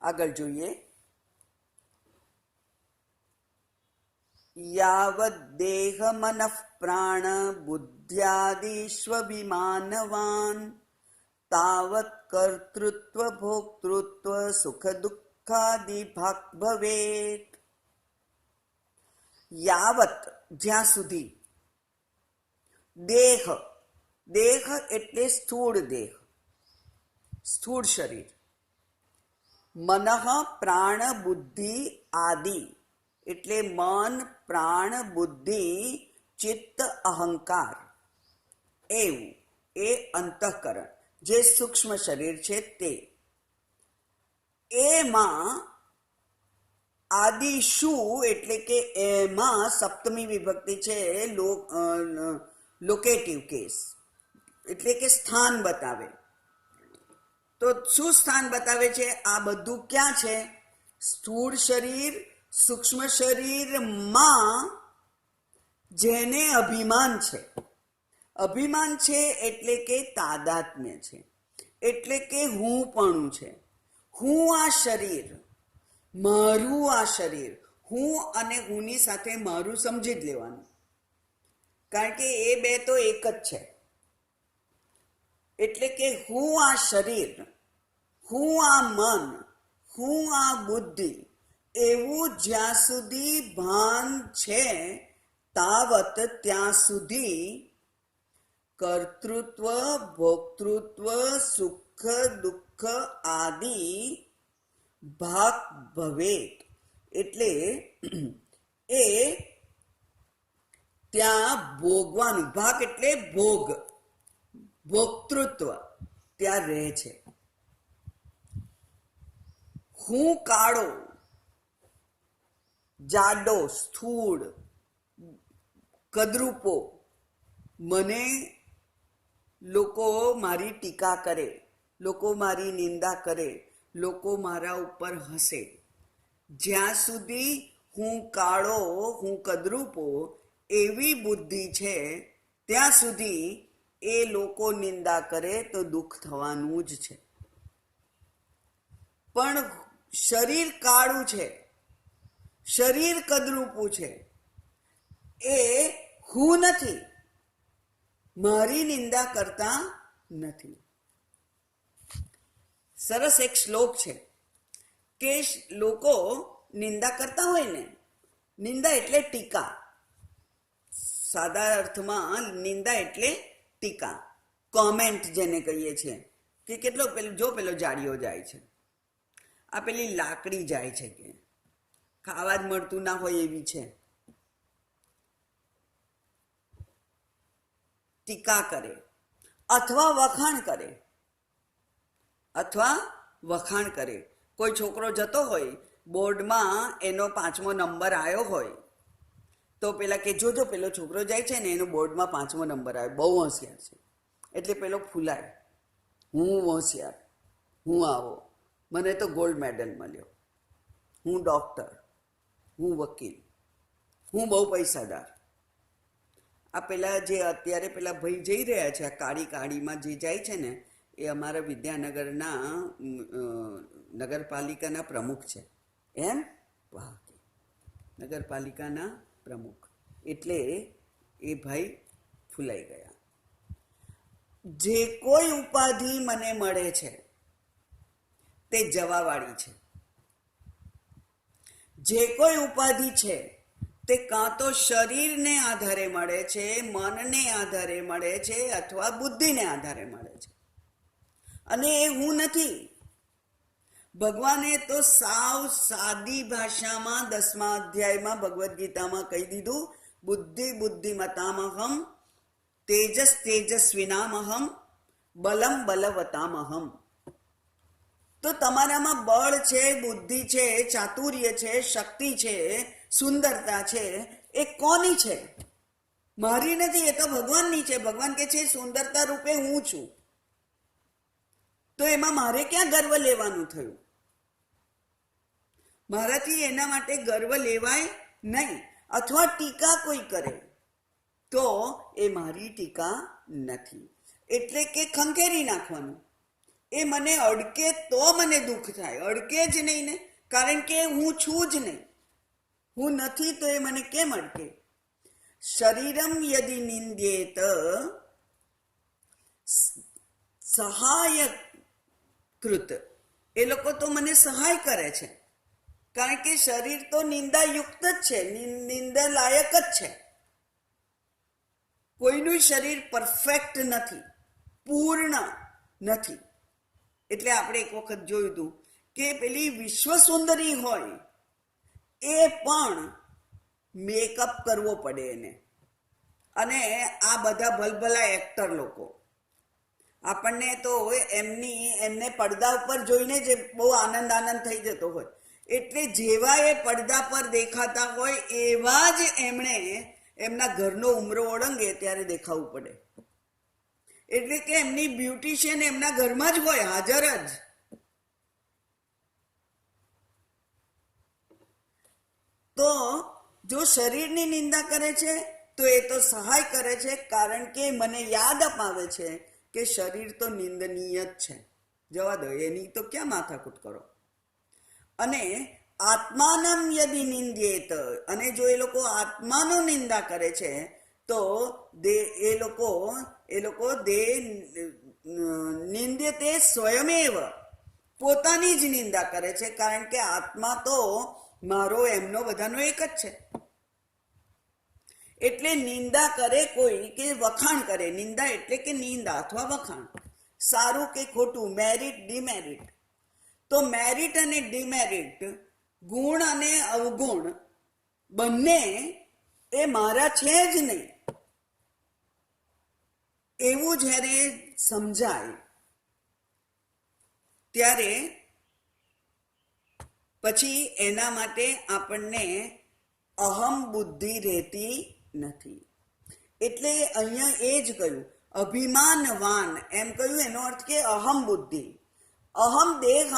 આગળ જોઈએ. યાવદ દેહ મનઃ પ્રાણ બુદ્ધ્યાદિશ્વ વિમાનવાન તાવત કર્તૃત્વ ભોક્તૃત્વ સુખ દુઃખાદિ ભાગ ભવેત. યાવત જ્યાં સુધી, દેહ, દેહ એટલે સ્થૂળ દેહ, સ્થૂળ શરીર, મનઃ પ્રાણ બુદ્ધિ આદિ એટલે મન પ્રાણ બુદ્ધિ ચિત્ત અહંકાર, એવું એ અંતઃકરણ જે સૂક્ષ્મ શરીર છે તે, એમાં આદિ શું એટલે કે એમાં સપ્તમી વિભક્તિ છે, લોકેટિવ કેસ એટલે કે સ્થાન બતાવે. તો શું સ્થાન બતાવે છે? આ બધું ક્યાં છે? સ્થૂળ શરીર, સૂક્ષ્મ શરીરમાં જેને અભિમાન છે, અભિમાન છે એટલે કે તાદાત્મ્ય છે, એટલે કે હું પણ છે. હું આ શરીર, મારું આ શરીર, હું અને હુંની સાથે મારું સમજી જ લેવાનું, કારણ કે એ બે તો એક જ છે. એટલે કે હું આ શરીર, હું આ મન, હું આ બુદ્ધિ, એવું જ્યાં સુધી ભાન છે તાવત ત્યાં સુધી કર્તૃત્વ ભોક્તૃત્વ સુખ દુઃખ આદિ ભાગ ભવેત એટલે એ ત્યાં ભોગવાનું, ભાગ એટલે ભોગ, ભોક્તૃત્વ ત્યાં રહે છે. હું કાળો, જાડો, સ્થૂળ, કદરૂપો, મને લોકો મારી ટીકા કરે, લોકો મારી નિંદા કરે, લોકો મારા ઉપર હસે, જ્યાં સુધી હું કાળો, હું કદરૂપો એવી બુદ્ધિ છે ત્યાં સુધી એ લોકો નિંદા કરે તો દુઃખ થવાનું જ છે. પણ શરીર કાળું છે, શરીર કદરૂપું છે, એ હું નથી, મારી નિંદા કરતા નથી. સરસ એક શ્લોક છે કે લોકો નિંદા કરતા હોય ને, નિંદા એટલે ટીકા, સાદા અર્થમાં નિંદા એટલે ટીકા, કોમેન્ટ જેને કહીએ છીએ કે કેટલો પેલો જો પેલો જાડિયો જાય છે, આ પેલી લાકડી જાય છે, કે ખાવા જ મળતું ના હોય એવી છે, ટીકા કરે અથવા વખાણ કરે, અથવા વખાણ કરે. કોઈ છોકરો જતો હોય, બોર્ડમાં એનો 5મો નંબર આવ્યો હોય તો પેલા કે જોજો પેલો છોકરો જાય છે ને એનો બોર્ડમાં 5મો નંબર આવ્યો, બહુ હોશિયાર છે, એટલે પેલો ફૂલાય, હું હોશિયાર, હું આવો, મને તો ગોલ્ડ મેડલ મળ્યો, હું ડૉક્ટર, હું વકીલ, હું બહુ પૈસાદાર. આ પેલા જે અત્યારે પેલા ભાઈ જઈ રહ્યા છે, આ કાળી કાળીમાં જે જાય છે ને, એ અમારા વિદ્યાનગરના નગરપાલિકાના પ્રમુખ છે. એમ? વાહ, નગરપાલિકાના પ્રમુખ, એટલે એ ભાઈ ફૂલાઈ ગયા. જે કોઈ ઉપાધિ મને મળે છે તે જવાવાળી છે. જે કોઈ ઉપાધિ છે તે કાં તો શરીરને આધારે મળે છે, મનને આધારે મળે છે, અથવા બુદ્ધિને આધારે મળે છે, અને એ હું નથી. ભગવાને તો સાવ સાદી ભાષામાં 10મા અધ્યાયમાં ભગવદ્ ગીતામાં કહી દીધું, બુદ્ધિ બુદ્ધિમતામહમ, તેજસ તેજસ્વિનામહમ, બલમ બલવતામહમ. તો તમારામાં બળ છે, બુદ્ધિ છે, ચાતુર્ય છે, શક્તિ છે, સુંદરતા છે, એ કોની છે? મારી નથી, એ તો ભગવાનની છે. ભગવાન કે છે સુંદરતા રૂપે હું છું. તો એમાં મારે ક્યાં ગર્વ લેવાનું થયું? મારાથી એના માટે ગર્વ લેવાય નહીં. અથવા ટીકા કોઈ કરે તો એ મારી ટીકા નથી, એટલે કે ખંખેરી નાખવાનું. એ મને અડકે તો મને દુઃખ થાય, અડકે જ નહીં ને, કારણ કે હું છું જ નહીં. હું નથી તો એ મને કેમ અડકે? શરીરમ યદિ નિંદ્યેત સહાય કૃત, એ લોકો તો મને સહાય કરે છે, કારણ કે શરીર તો નિંદાયુક્ત જ છે, નિંદા લાયક જ છે. કોઈનું શરીર પરફેક્ટ નથી, પૂર્ણ નથી. એટલે આપણે એક વખત જોયું હતું કે પેલી વિશ્વ સુંદરી હોય એ પણ મેકઅપ કરવો પડે એને. અને આ બધા ભલભલા એક્ટર લોકો, આપણને તો એમને પડદા ઉપર જોઈને જ બહુ આનંદ થઈ જતો હોય. એટલે જેવા એ પડદા પર દેખાતા હોય એવા જ એમણે એમના ઘરનો ઉમરો ઓળંગે ત્યારે દેખાવું પડે. એટલે કે એમની બ્યુટિશિયન એમના ઘરમાં જ હોય, હાજર જ. તો જો શરીરની નિંદા કરે છે તો એ તો સહાય કરે છે, કારણ કે મને યાદ અપાવે છે કે શરીર તો નિંદનીય જ છે, જવા દો, એની તો ક્યાં માથાકૂટ કરો. અને આત્માનમ યદિ નિંદ્યેત, અને જો એ લોકો આત્માનો નિંદા કરે છે તો એ લોકો નિંદ્યતે સ્વયમેવ, પોતાની જ નિંદા કરે છે, કારણ કે આત્મા તો મારો એમનો બધાનો એક જ છે. એટલે નિંદા કરે કોઈ કે વખાણ કરે, નિંદા એટલે કે નિંદા અથવા વખાણ, સારું કે ખોટું, મેરિટ ડિમેરિટ. તો મેરિટ અને ડિમેરિટ, ગુણ અને અવગુણ બંને એ મારા છે જ નહીં એવું જ્યારે સમજાય ત્યારે પછી એના માટે આપણને અહમ બુદ્ધિ રહેતી નથી. એટલે અહીંયા એ જ કહ્યું અભિમાનવાન, એમ કહ્યું, એનો અર્થ કે અહમ બુદ્ધિ, અહમ દેહ,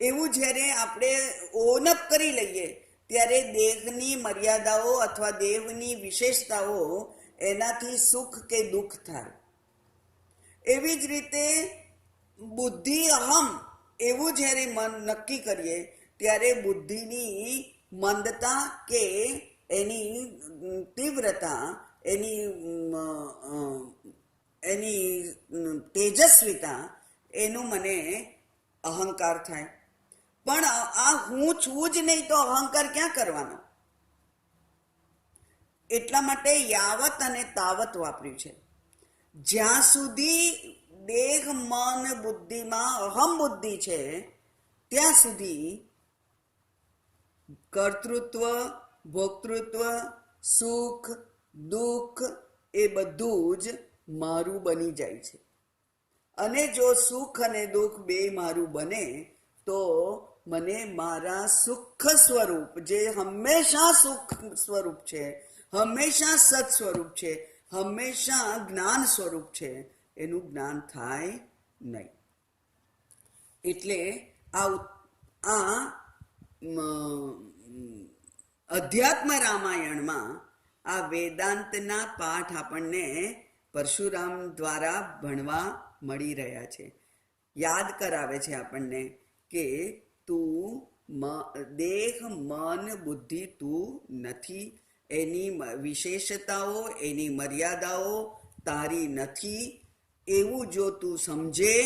એવું જ્યારે આપણે ઓનપ કરી લઈએ ત્યારે દેહની મર્યાદાઓ અથવા દેહની વિશેષતાઓ એનાથી સુખ કે દુઃખ થાય. એવી જ રીતે બુદ્ધિ અહમ એવું જ્યારે મન નક્કી કરીએ ત્યારે બુદ્ધિની મંદતા કે એની તીવ્રતા, એની તેજસ્વીતા, એનું મને અહંકાર થાય. પણ આ હું છું જ નહીં તો અહંકાર ક્યાં કરવાનો? એટલા માટે યાવત અને તાવત વાપર્યું છે. જ્યાં સુધી દેહ મન બુદ્ધિમાં અહમ બુદ્ધિ છે ત્યાં સુધી કર્તૃત્વ, ભોક્તૃત્વ, સુખ દુઃખ એ બધું જ મારું બની જાય છે. અને જો સુખ અને દુઃખ બે મારું બને તો મને મારા સુખ સ્વરૂપ, જે હંમેશા સુખ સ્વરૂપ છે, હંમેશા સત સ્વરૂપ છે, હંમેશા જ્ઞાન સ્વરૂપ છે, એનું જ્ઞાન થાય નહીં. એટલે આ અધ્યાત્મ રામાયણમાં આ વેદાંતના પાઠ આપણને પરશુરામ દ્વારા ભણવા મળી રહ્યા છે. યાદ કરાવે છે આપણને કે તું દેહ મન બુદ્ધિ તું નથી, એની વિશેષતાઓ, એની મર્યાદાઓ તારી નથી, એવું જો તું સમજે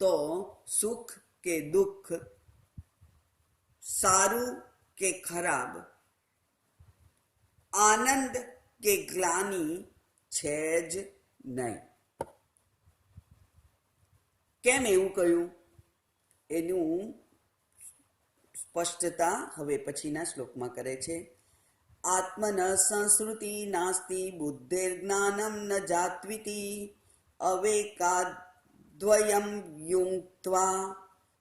તો સુખ કે દુઃખ, સારું કે ખરાબ, આનંદ કે ગ્લાની છે જ નહીં. કેમ એવું કહ્યું એનું સ્પષ્ટતા હવે પછીના શ્લોકમાં કરે છે. આત્મન સંસ્કૃતિ નાસ્તિ બુદ્ધિર્જ્ઞાનમ ન જાત્વિતિ અવેકાદ્વયમ યુક્ત્વા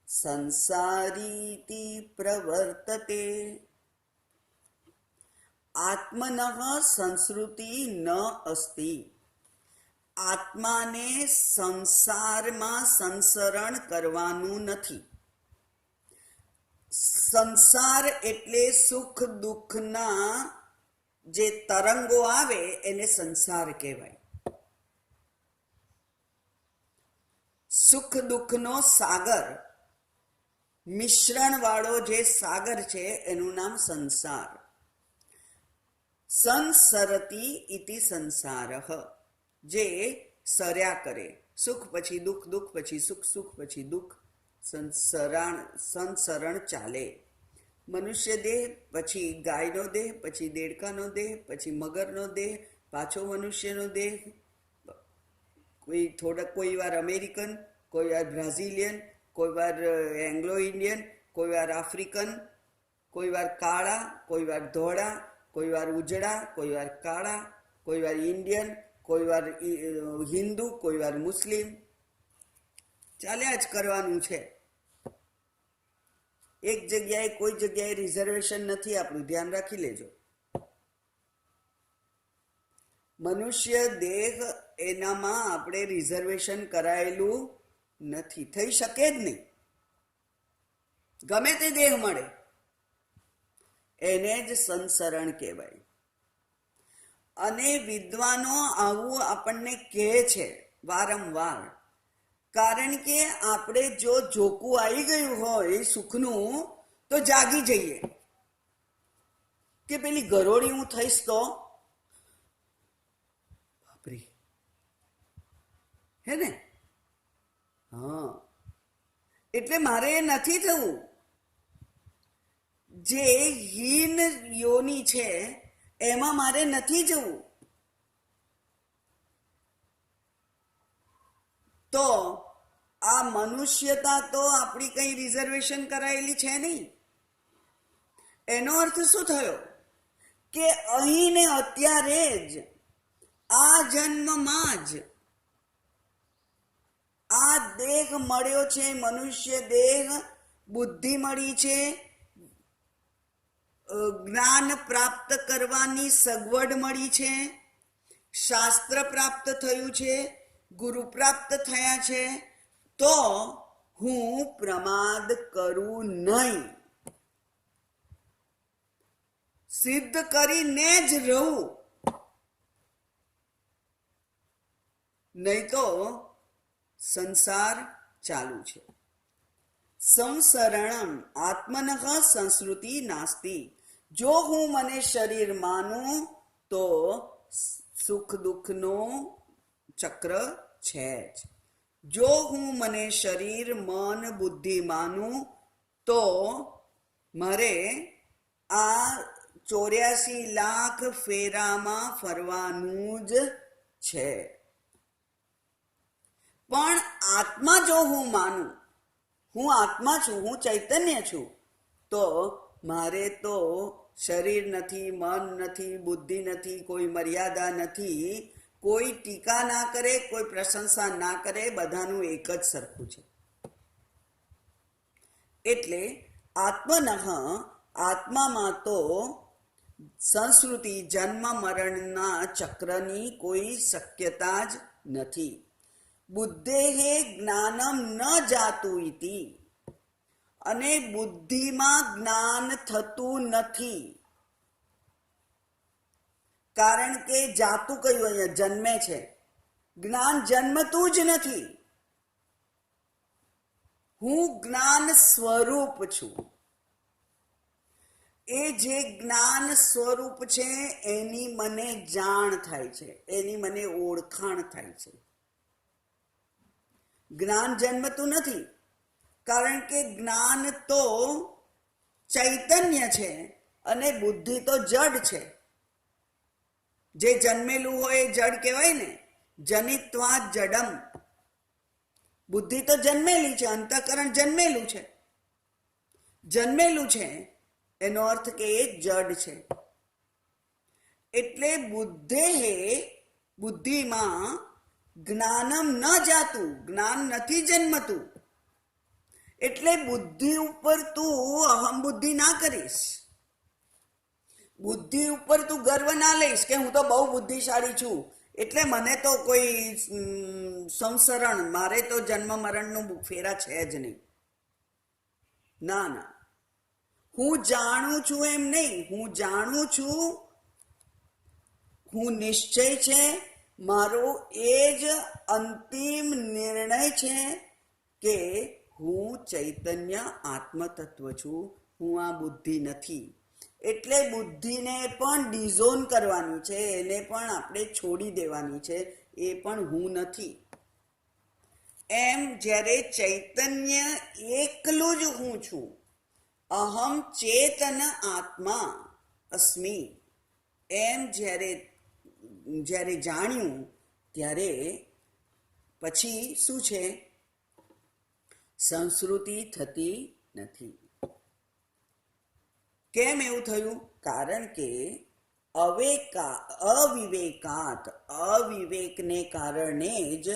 સંસારીતિ પ્રવર્તતે. આત્મન સંસ્કૃતિ ન અસ્તિ, આત્માને સંસારમાં સંસરણ કરવાનું નથી. સંસાર એટલે સુખ દુઃખના જે તરંગો આવે એને સંસાર કહેવાય. સુખ દુઃખનો સાગર, મિશ્રણ વાળો જે સાગર છે એનું નામ સંસાર. સંસરતી ઇતિ સંસારઃ, જે સર્યા કરે, સુખ પછી દુઃખ, દુઃખ પછી સુખ, સુખ પછી દુઃખ, સંસરણ ચાલે. મનુષ્ય દેહ પછી ગાયનો દેહ, પછી દેડકાનો દેહ, પછી મગરનો દેહ, પાછો મનુષ્યનો દેહ, કોઈ વાર અમેરિકન, કોઈ વાર બ્રાઝિલિયન, કોઈ વાર એંગ્લો ઇન્ડિયન, કોઈ વાર આફ્રિકન, કોઈ વાર કાળા, કોઈ વાર ધોળા, કોઈ વાર ઉજળા, કોઈ વાર કાળા, કોઈ વાર ઇન્ડિયન, કોઈ વાર હિન્દુ, કોઈ વાર મુસ્લિમ. ચાલ્યા જ કરવાનું છે. એક જગ્યાએ કોઈ જગ્યાએ રિઝર્વેશન નથી, આપણું ધ્યાન રાખી લેજો. મનુષ્ય દેહ એનામાં આપણે રિઝર્વેશન કરાયેલું નથી, થઈ શકે જ નહીં. ગમે તે દેહ મળે એને જ સંસરણ કહેવાય. અને વિદ્વાનો આવું આપણને કહે છે વારંવાર, કારણ કે આપણે જો જોકું આવી ગયું હોય સુખનું તો જાગી જઈએ કે પેલી ગરોળી હું થઈશ તો બાપરી, હે ને? હા, એટલે મારે નથી થવું. જે હીન યોની છે એમાં મારે નથી જવું. તો આ મનુષ્યતા તો આપણી કઈ રિઝર્વેશન કરાયેલી છે નહીં. એનો અર્થ શું થયો કે અહીં ને અત્યારે જ, આ જન્મમાં જ આ દેહ મળ્યો છે, મનુષ્ય દેહ, બુદ્ધિ મળી છે, જ્ઞાન પ્રાપ્ત કરવાની સગવડ મળી છે, શાસ્ત્ર પ્રાપ્ત થયું છે, ગુરુ પ્રાપ્ત થયા છે, તો હું પ્રમાદ કરું નહીં. સિદ્ધ કરીને જ રહું, નહીં તો સંસાર ચાલુ છે. સંસરણમ આત્મનઃ સંસ્કૃતિ નાસ્તિ. જો હું મને શરીર માનું તો સુખ દુઃખનો ચક્ર છે જ. જો હું મને શરીર, મન, બુદ્ધિ માનું તો મારે આ 84 લાખ ફેરામાં ફરવાનું જ છે. પણ આત્મા જો હું માનું, હું આત્મા છું, હું ચૈતન્ય છું, તો મારે તો શરીર નથી, મન નથી, બુદ્ધિ નથી, કોઈ મર્યાદા નથી. કોઈ ટીકા ના કરે, કોઈ પ્રશંસા ના કરે, બધાનું એક જ સરખું છે. એટલે આત્મનઃ, આત્મામાં તો સંસ્કૃતિ, જન્મ મરણના ચક્રની કોઈ શક્યતા જ નથી. બુદ્ધેહે જ્ઞાનમ ન જાતું ઇતિ, અને બુદ્ધિમાં જ્ઞાન થતું નથી. કારણ કે જાતું કયું, અહીંયા જન્મે છે. જ્ઞાન જન્મતું જ નથી. હું જ્ઞાન સ્વરૂપ છું. એ જે જ્ઞાન સ્વરૂપ છે એની મને જાણ થાય છે, એની મને ઓળખાણ થાય છે. જ્ઞાન જન્મતું નથી, કારણ કે જ્ઞાન તો ચૈતન્ય છે અને બુદ્ધિ તો જડ છે. જે જન્મેલું હોય એ જડ કહેવાય ને, જનિત્વા જડમ. બુદ્ધિ તો જન્મેલી છે, અંતઃકરણ જન્મેલું છે. જન્મેલું છે એનો અર્થ કે એ જડ છે. એટલે બુદ્ધિમાં જ્ઞાનમ ન જાતું, જ્ઞાન નથી જન્મતું. એટલે બુદ્ધિ ઉપર તું અહમ બુદ્ધિ ના કરીશ. બુદ્ધિ ઉપર તું ગર્વ ના લઈશ કે હું તો બહુ બુદ્ધિશાળી છું, એટલે મને તો કોઈ સંસરણ, મારે તો જન્મ મરણનું ફેરા છે જ નહીં. ના ના, હું જાણું છું એમ નહીં. હું જાણું છું, હું નિશ્ચય છે મારો, એ જ અંતિમ નિર્ણય છે કે હું ચૈતન્ય આત્મતત્વ છું, હું આ બુદ્ધિ નથી. એટલે બુદ્ધિને પણ ડિઝોન કરવાની છે, એને પણ આપણે છોડી દેવાની છે, એ પણ હું નથી. એમ જ્યારે ચૈતન્ય એકલું જ હું છું, અહમ ચેતન આત્મા અસ્મિ, એમ જ્યારે જાણ્યું ત્યારે પછી શું છે? સંસ્કૃતિ થતી નથી. કેમ એવું થયું? કારણ કે અવિવેકને કારણે જ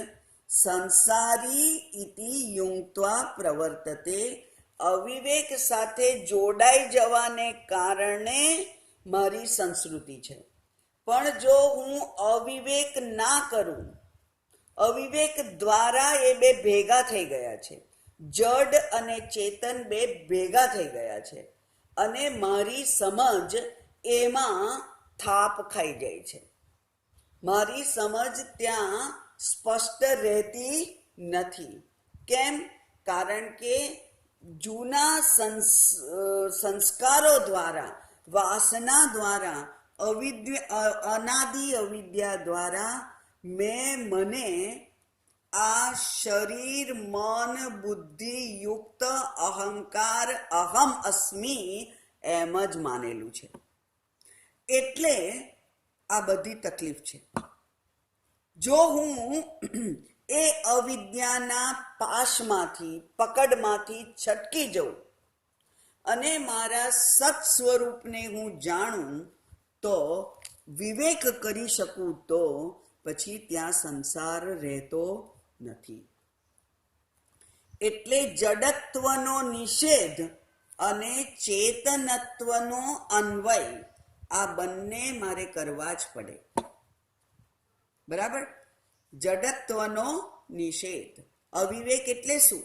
સંસારી ઇતિ યુક્ત્વા પ્રવર્તતે. અવિવેક સાથે જોડાઈ જવાને કારણે મારી સંસ્કૃતિ છે. પણ જો હું અવિવેક ના કરું, અવિવેક દ્વારા એ બે ભેગા થઈ ગયા છે, જડ અને ચેતન બે ભેગા થઈ ગયા છે, અને મારી સમજ એમાં થાપ ખાઈ જાય છે. મારી સમજ ત્યાં સ્પષ્ટ રહેતી નથી. કેમ? કારણ કે જૂના સંસ્કારો દ્વારા, વાસના દ્વારા, અનાદિ અવિદ્યા દ્વારા મને આ શરીર, મન, બુદ્ધિ યુક્ત અહંકાર, અહમ અસ્મિ એમ જ માનેલું છે. એટલે આ બધી તકલીફ છે. જો હું એ અવિદ્યાના પાશમાંથી, પકડમાંથી છટકી જાઉં અને મારા સત સ્વરૂપને હું જાણું, તો વિવેક કરી શકું, તો પછી ત્યાં સંસાર રહેતો નથી. એટલે જડત્વનો નિષેધ અને ચેતનત્વનો અન્વય, આ બંને મારે કરવા જ પડે. બરાબર? જડત્વનો નિષેધ. અવિવેક એટલે શું?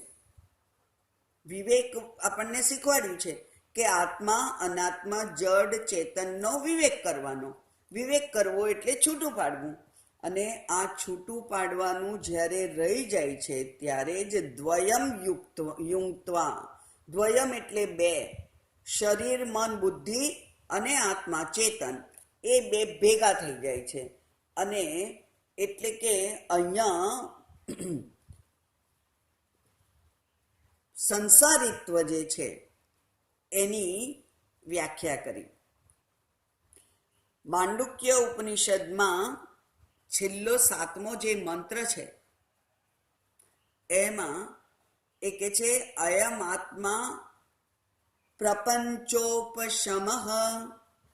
વિવેક આપણને શીખવાડ્યું છે કે આત્મા, અનાત્મા, જડ, ચેતનનો વિવેક કરવાનો. વિવેક કરવો એટલે છૂટું પાડવું. અને આ છૂટું પાડવાનું જ્યારે રહી જાય છે, ત્યારે જ દ્વયમ યુક્ત્વા. દ્વયમ એટલે બે. શરીર, મન, બુદ્ધિ અને આત્મા, ચેતન, એ બે ભેગા થઈ જાય છે. અને એટલે કે અહીંયા સંસારિત્વ જે છે એની વ્યાખ્યા કરી. માંડુક્ય ઉપનિષદમાં છેલ્લો 7મો જે મંત્ર છે, એમાં એ કે છે અયમ આત્મા પ્રપંચોપશમઃ.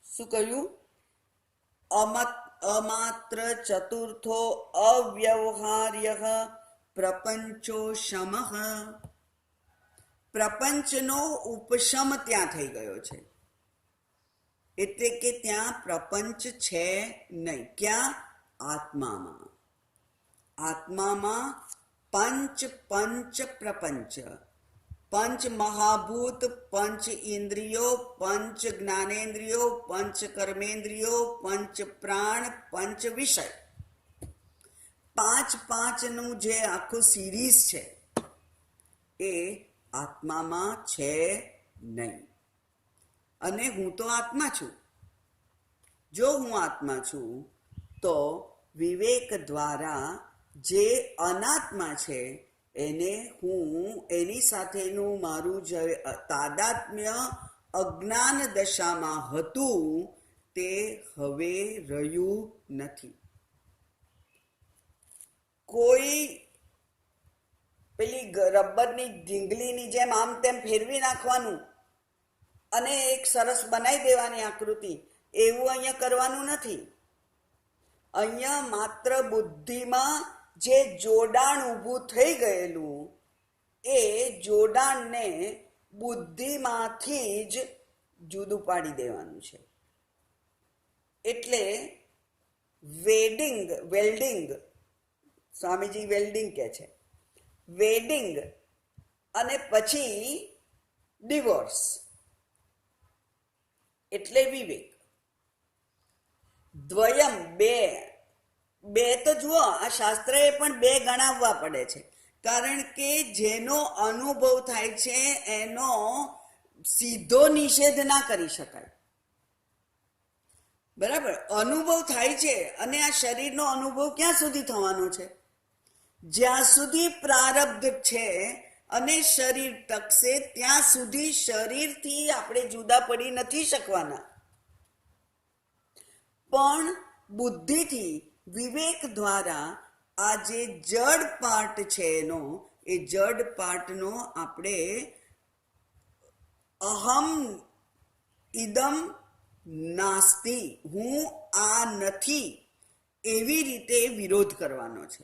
શું કહ્યું? અમાત્ર ચતુર્થો અવ્યવહાર્ય પ્રપંચોશમઃ. પ્રપંચનો ઉપશમ ત્યાં થઈ ગયો છે. એટલે કે ત્યાં પ્રપંચ છે નહીં. ક્યાં? આત્મામાં. આત્મામાં પંચ પ્રપંચ, પંચ મહાભૂત, પંચ ઇન્દ્રિયો, પંચ જ્ઞાનેન્દ્રિયો, પંચ કર્મેન્દ્રિયો, પંચ પ્રાણ, પંચ વિષય, પાંચનું જે આખું સિરીઝ છે એ આત્મામાં છે નહીં. અને હું તો આત્મા છું. જો હું આત્મા છું, તો વિવેક દ્વારા જે અનાત્મા છે એને એની સાથેનું મારું જે તાદાત્મ્ય અજ્ઞાન દશામાં હતું, તે હવે રહ્યું નથી. કોઈ પેલી રબરની ઢીંગલીની જેમ આમ તેમ ફેરવી નાખવાનું અને એક સરસ બનાવી દેવાની આકૃતિ, એવું અહીંયા કરવાનું નથી. અહીંયા માત્ર બુદ્ધિમાં જે જોડાણ ઊભું થઈ ગયેલું, એ જોડાણને બુદ્ધિમાંથી જ જુદું પાડી દેવાનું છે. એટલે વેલ્ડિંગ, સ્વામીજી વેલ્ડિંગ કહે છે, વેડિંગ અને પછી ડિવોર્સ એટલે વિવેક. દ્વયમ બે તો જુઓ, આ શાસ્ત્રએ પણ બે ગણાવવા પડે છે. કારણ કે જેનો અનુભવ થાય છે એનો સીધો નિષેધ ના કરી શકાય. બરાબર, અનુભવ થાય છે અને આ શરીરનો અનુભવ ક્યાં સુધી થવાનો છે? જ્યાં સુધી પ્રારબ્ધ છે અને શરીર ટકશે ત્યાં સુધી શરીરથી આપણે જુદા પડી નથી શકવાના. પણ બુદ્ધિથી વિવેક દ્વારા આ જે જડ પાર્ટ છે એ જડ પાર્ટનો આપણે અહમ ઇદમ નાસ્તિ, હું આ નથી એવી રીતે વિરોધ કરવાનો છે.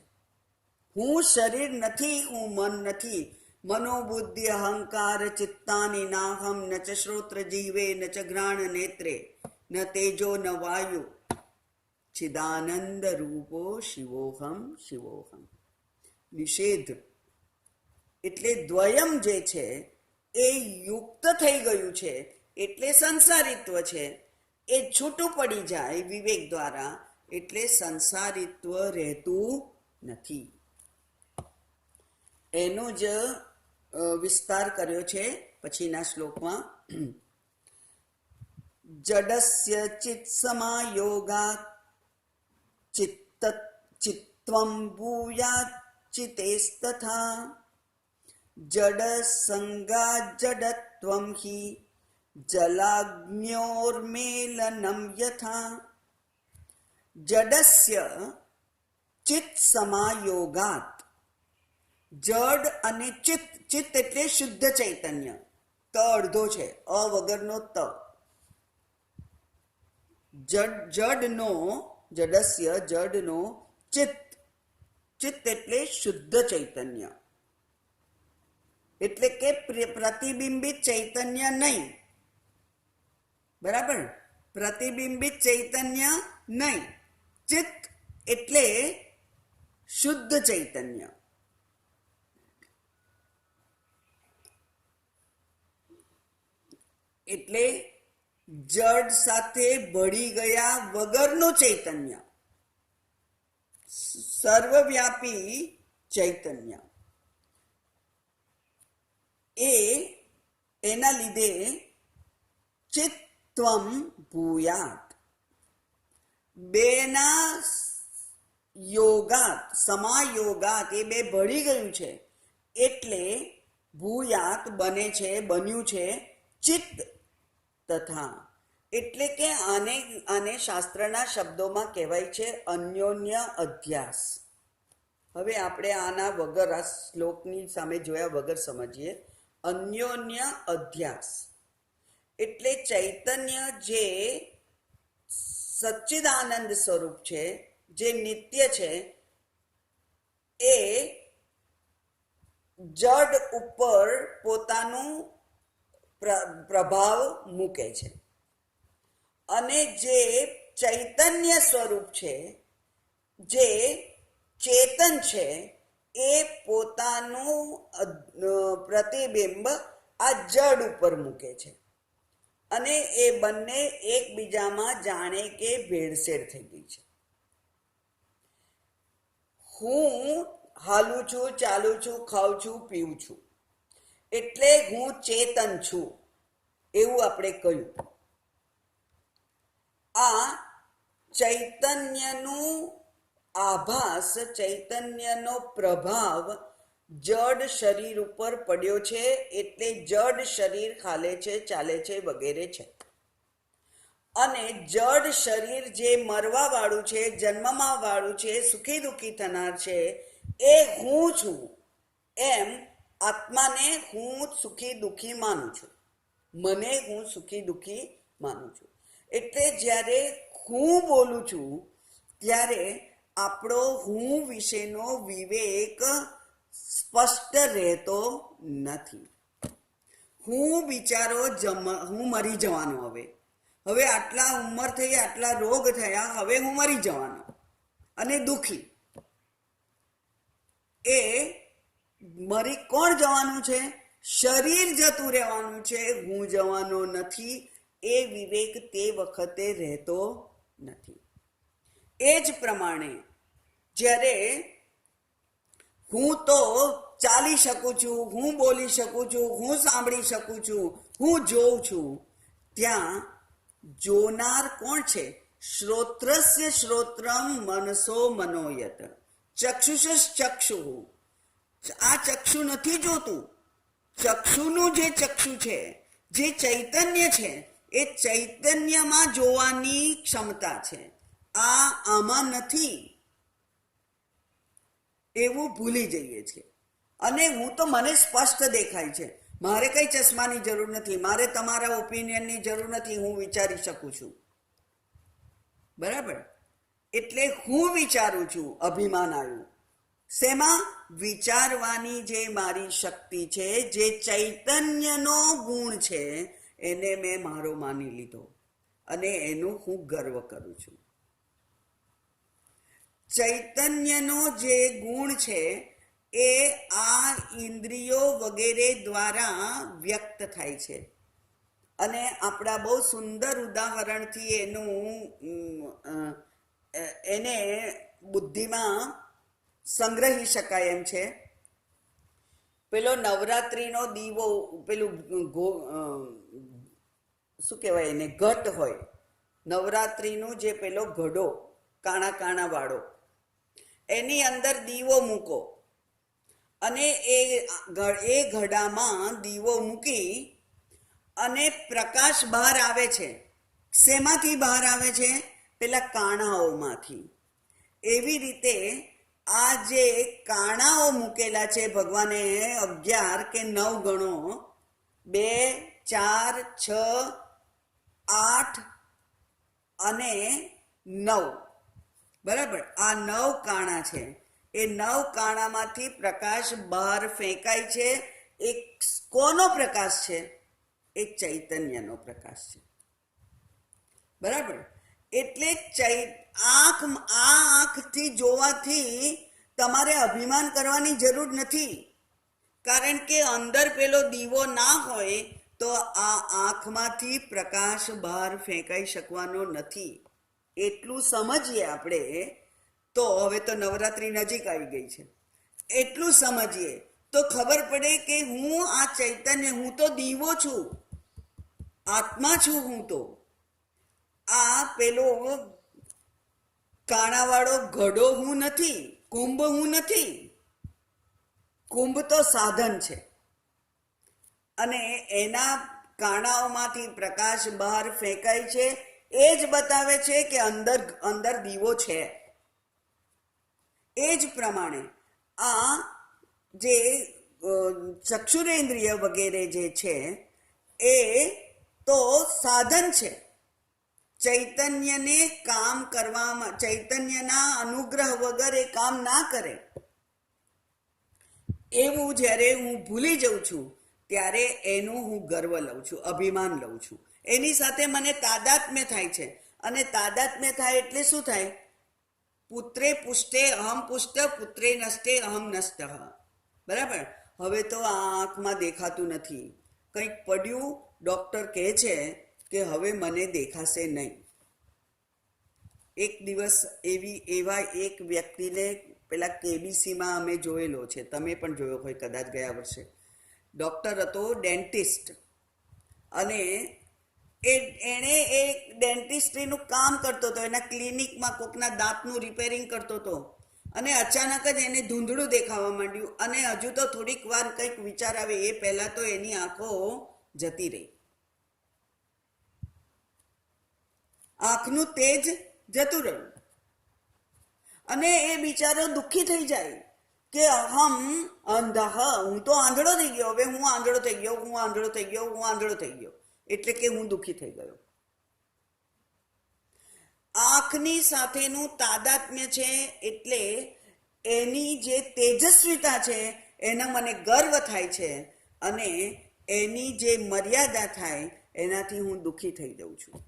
હું શરીર નથી, હું મન નથી. મનોબુદ્ધિ અહંકાર ચિત્તાની નાહમ ન ચ શ્રોત્ર જીવે ન ચ ઘ્રાણ નેત્રે ન તેજો ન વાયુ ચિદાનંદ રૂપો શિવોહમ શિવોહમ. નિષેધ એટલે દ્વયમ જે છે એ યુક્ત થઈ ગયું છે એટલે સંસારિત્વ છે. એ છૂટું પડી જાય વિવેક દ્વારા એટલે સંસારિત્વ રહેતું નથી. એનો જ વિસ્તાર કર્યો છે પછીના શ્લોકમાં. જડસ્ય ચિત્ સમાયોગા ચિત્ત્વં ભૂયાત ચિતેસ્તથા જડ સંગા જડત્વં હિ જલાગ્ન્યોર્મેલનમ યથા. જડસ્ય ચિત્ત સમાયોગાત, જડ અને ચિત્ત, ચિત્ત એટલે શુદ્ધ ચૈતન્ય, ત અડધો છે, અ વગરનો ત. જડનો, જડસ્ય જડનો ચિત્ત, ચિત્ત એટલે શુદ્ધ ચૈતન્ય, એટલે કે પ્રતિબિંબિત ચૈતન્ય નહીં. બરાબર, પ્રતિબિંબિત ચૈતન્ય નહીં. ચિત્ત એટલે શુદ્ધ ચૈતન્ય. એટલે જડ સાથે ભળી ગયા વગરનું ચૈતન્ય, સર્વવ્યાપી ચૈતન્ય. એના લીધે ચિત્ત્વમ ભૂયાત, બેના યોગાત, સમાયોગાત, એ બે ભળી ગયું છે એટલે ભૂયાત બને છે, બન્યું છે ચિત્ત તથા. એટલે કે આને શાસ્ત્રના શબ્દોમાં કહેવાય છે અન્યોન્ય અધ્યાસ. હવે આપણે આના વગર, આ શ્લોકની સામે જોયા વગર સમજીએ. અન્યોન્ય અધ્યાસ એટલે ચૈતન્ય જે સચ્ચિદાનંદ સ્વરૂપ છે, જે નિત્ય છે, એ જડ ઉપર પોતાનું પ્રભાવ મૂકે છે. અને જે ચૈતન્ય સ્વરૂપ છે, જે ચેતન છે, એ પોતાનું પ્રતિબિંબ આ જડ ઉપર મૂકે છે. અને એ બંને એકબીજામાં જાણે કે ભેળસેળ થઈ ગઈ છે. હું હાલું છું, ચાલું છું, ખાઉં છું, પીવું છું એટલે હું ચેતન છું એવું આપણે કહ્યું. આ ચૈતન્યનું આભાસ, ચૈતન્યનો પ્રભાવ જડ શરીર ઉપર પડ્યો છે એટલે જડ શરીર ખાલે છે, ચાલે છે, વગેરે છે. અને જડ શરીર જે મરવા વાળું છે, જન્મમાં વાળું છે, સુખી દુઃખી થનાર છે, એ હું છું એમ આત્માને હું સુખી દુઃખી માનું છું, મને હું સુખી દુઃખી માનું છું. એટલે જ્યારે હું બોલું છું ત્યારે આપણો હું વિશેનો વિવેક સ્પષ્ટ રહેતો નથી. હું બિચારો હું મરી જવાનો, હવે આટલા ઉંમર થઈ, આટલા રોગ થયા, હવે હું મરી જવાનો અને દુઃખી. એ મરી કોણ જવાનું છે? શરીર જતું રહેવાનું છે, હું જવાનો નથી. એ વિવેક તે વખતે રહેતો નથી. એ જ પ્રમાણે જ્યારે હું તો ચાલી શકું છું, હું બોલી શકું છું, હું સાંભળી શકું છું, હું જોઉં છું, ત્યાં જોનાર કોણ છે? શ્રોત્રસ્ય શ્રોત્રમ મનસો મનોયત ચક્ષુષ ચક્ષુ. આ ચક્ષુ નથી જોતું. ચક્ષુનું જે ચક્ષુ છે, જે ચૈતન્ય છે, એ ચૈતન્યમાં જોવાની ક્ષમતા છે. આમાં નથી એવું ભૂલી જઈએ છીએ. અને હું તો મને સ્પષ્ટ દેખાય છે, મારે કઈ ચશ્માની જરૂર નથી, મારે તમારા ઓપિનિયનની જરૂર નથી, હું વિચારી શકું છું. બરાબર? એટલે હું વિચારું છું, અભિમાન આવ્યું. શેમાં? વિચારવાની જે મારી શક્તિ છે, જે ચૈતન્યનો ગુણ છે, એને મેં મારો માની લીધો અને એનું હું ગર્વ કરું છું. ચૈતન્યનો જે ગુણ છે એ આ ઇન્દ્રિયો વગેરે દ્વારા વ્યક્ત થાય છે. અને આપણા બહુ સુંદર ઉદાહરણથી એને બુદ્ધિમાં સંગ્રહી શકાય એમ છે. પેલો નવરાત્રિનો દીવો, પેલું શું કહેવાય એને, ઘટ હોય, નવરાત્રિનું જે પેલો ઘડો કાણા કાણા વાળો, એની અંદર દીવો મૂકો અને એ ઘડામાં દીવો મૂકી અને પ્રકાશ બહાર આવે છે. શેમાંથી બહાર આવે છે? પેલા કાણાઓમાંથી. એવી રીતે આ જે કાણાઓ મૂકેલા છે, ભગવાને 11 કે 9 ગણો, 2, 4, 6, 8 અને 9, બરાબર? આ 9 કાણા છે. એ 9 કાણામાંથી પ્રકાશ બહાર ફેંકાય છે. એક કોનો પ્રકાશ છે? એ ચૈતન્યનો પ્રકાશ છે. બરાબર? એટલે આંખથી જોવાથી તમારે અભિમાન કરવાની જરૂર નથી. કારણ કે અંદર પેલો દીવો ના હોય તો આ આંખમાંથી પ્રકાશ બહાર ફેંકાઈ શકવાનો નથી. એટલું સમજીએ આપણે તો, હવે તો નવરાત્રી નજીક આવી ગઈ છે, એટલું સમજીએ તો ખબર પડે કે હું આ ચૈતન્ય, હું તો દીવો છું, આત્મા છું. હું તો આ પેલો કાણાવાળો ઘડો હું નથી, કુંભ હું નથી. કુંભ તો સાધન છે અને એના કાણાઓમાંથી પ્રકાશ બહાર ફેંકાય છે. એ જ બતાવે છે કે અંદર દીવો છે. એ જ પ્રમાણે આ જે ચક્ષુરેન્દ્રિય વગેરે જે છે એ તો સાધન છે. ચૈતન્યને કામ કરવામાં, ચૈતન્યના અનુગ્રહ વગર એ કામ ના કરે. એવું જ્યારે હું ભૂલી જાઉં છું ત્યારે એનું હું ગર્વ લઉં છું, અભિમાન લઉં છું. એની સાથે મને તાદાત્મ્ય થાય છે. અને તાદાત્મ્ય થાય એટલે શું થાય? પુત્રે પુષ્ટે અહમ પુષ્ટ, પુત્રે નષ્ટે અહમ નષ્ટ. બરાબર? હવે તો આ આંખમાં દેખાતું નથી, કંઈક પડ્યું, ડૉક્ટર કહે છે કે હવે મને દેખાશે નહીં. એક દિવસ એવા એક વ્યક્તિને પેલા કેબીસીમાં અમે જોયેલો છે, તમે પણ જોયો હોય કદાચ ગયા વર્ષે. ડૉક્ટર હતો, ડેન્ટિસ્ટ, અને એણે એક ડેન્ટિસ્ટ્રીનું કામ કરતો હતો. એના ક્લિનિકમાં કોકના દાંતનું રિપેરિંગ કરતો હતો અને અચાનક જ એને ધૂંધળું દેખાવા માંડ્યું. અને હજુ તો થોડીક વાર કંઈક વિચાર આવે એ પહેલાં તો એની આંખો જતી રહી. આંખનું તેજ જતું રહ્યું અને એ બિચારો દુઃખી થઈ જાય કે અહમ અંધઃ, હું તો આંધળો થઈ ગયો, હવે હું આંધળો થઈ ગયો, હું આંધળો થઈ ગયો, હું આંધળો થઈ ગયો. એટલે કે હું દુઃખી થઈ ગયો. આંખની સાથેનું તાદાત્મ્ય છે એટલે એની જે તેજસ્વીતા છે એના મને ગર્વ થાય છે, અને એની જે મર્યાદા થાય એનાથી હું દુઃખી થઈ જાઉં છું.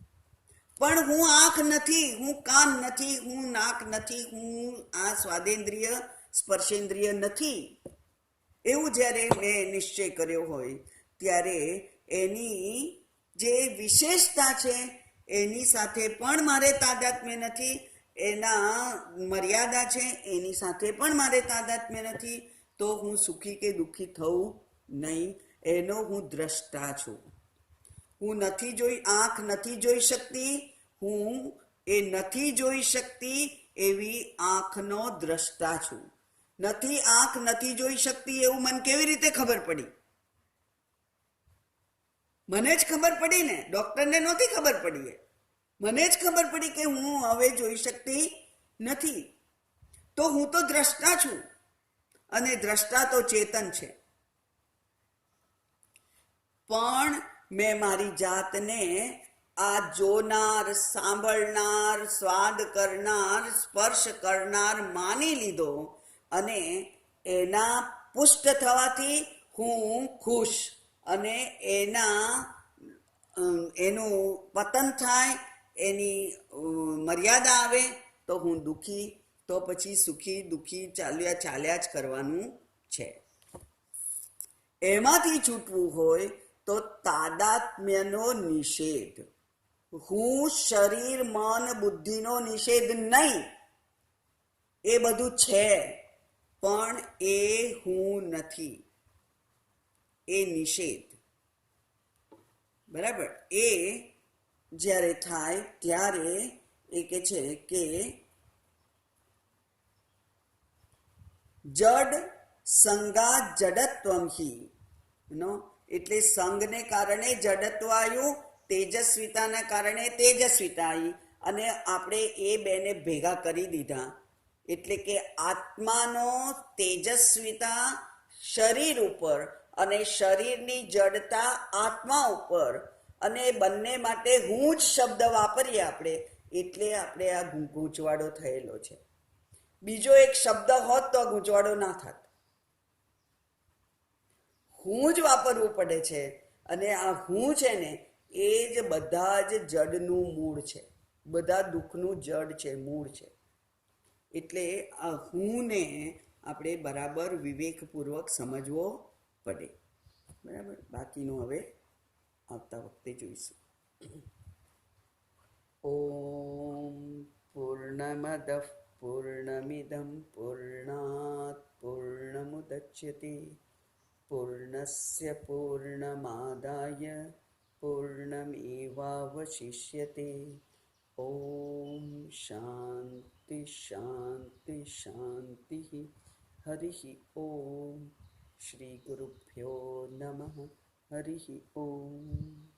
પણ હું આંખ નથી, હું કાન નથી, હું નાક નથી, હું આ સ્વાદેન્દ્રિય સ્પર્શેન્દ્રિય નથી. એવું જ્યારે મેં નિશ્ચય કર્યો હોય ત્યારે એની જે વિશેષતા છે એની સાથે પણ મારે તાદાત્મ્ય નથી, એના મર્યાદા છે એની સાથે પણ મારે તાદાત્મ્ય નથી. તો હું સુખી કે દુઃખી થવું નહીં. એનો હું દ્રષ્ટા છું. હું નથી જોઈ, આંખ નથી જોઈ શકતી, હું એ નથી જોઈ શકતી એવી આંખનો દ્રષ્ટા છું. નથી આંખ નથી જોઈ શકતી એવું મને કેવી રીતે ખબર પડી? મને જ ખબર પડી ને, ડોક્ટરને નહોતી ખબર પડી. મને જ ખબર પડી કે હું હવે જોઈ શકતી નથી. તો હું તો દ્રષ્ટા છું, અને દ્રષ્ટા તો ચેતન છે. પણ મેં મારી જાતને આ જોનાર, સાંભળનાર, સ્વાદ કરનાર, સ્પર્શ કરનાર માની લીધો, અને એના પુષ્ટ થવાથી હું ખુશ, અને એનું પતન થાય, એની મર્યાદા આવે તો હું દુઃખી, તો પછી સુખી દુઃખી ચાલ્યા જ કરવાનું છે. એમાંથી છૂટવું હોય તો તાદાત્મ્યનો નિષેધ. હું શરીર, મન, બુદ્ધિનો નિષેધ નહીં. એ બધું છે, પણ એ હું નથી. એ નિષેધ. બરાબર? એ જ્યારે થાય ત્યારે એ કે છે કે જડ સંગા જડત્વમ હિ, એટલે સંગને કારણે જડત્વ આવ્યું, તેજસ્વીતાના કારણે તેજસ્વીતા આવી, અને આપણે એ બેને ભેગા કરી દીધા. એટલે કે આત્માનો તેજસ્વીતા શરીર ઉપર અને શરીરની જડતા આત્મા ઉપર, અને બંને માટે હું જ શબ્દ વાપરીએ આપણે, એટલે આપણે આ ગૂંચવાડો થયેલો છે. બીજો એક શબ્દ હોત તો ગૂંચવાડો ના થાત. હું જ વાપરવું પડે છે, અને આ હું છે ને એ જ બધા જ જડનું મૂળ છે, બધા દુઃખનું જડ છે, મૂળ છે. એટલે આ હુંને આપણે બરાબર વિવેકપૂર્વક સમજવો પડે. બરાબર? બાકીનું હવે આવતા વખતે જોઈશું. ઓમ પૂર્ણમદ પૂર્ણમિદં પૂર્ણાત પૂર્ણમુદચ્યતે પૂર્ણસ્ય પૂર્ણમાદાય પૂર્ણમેવાવશિષ્યતે. ઓમ શાંતિ શાંતિ શાંતિ. હરિ ઓમ. શ્રી ગુરુભ્યો નમઃ. હરિ ઓમ.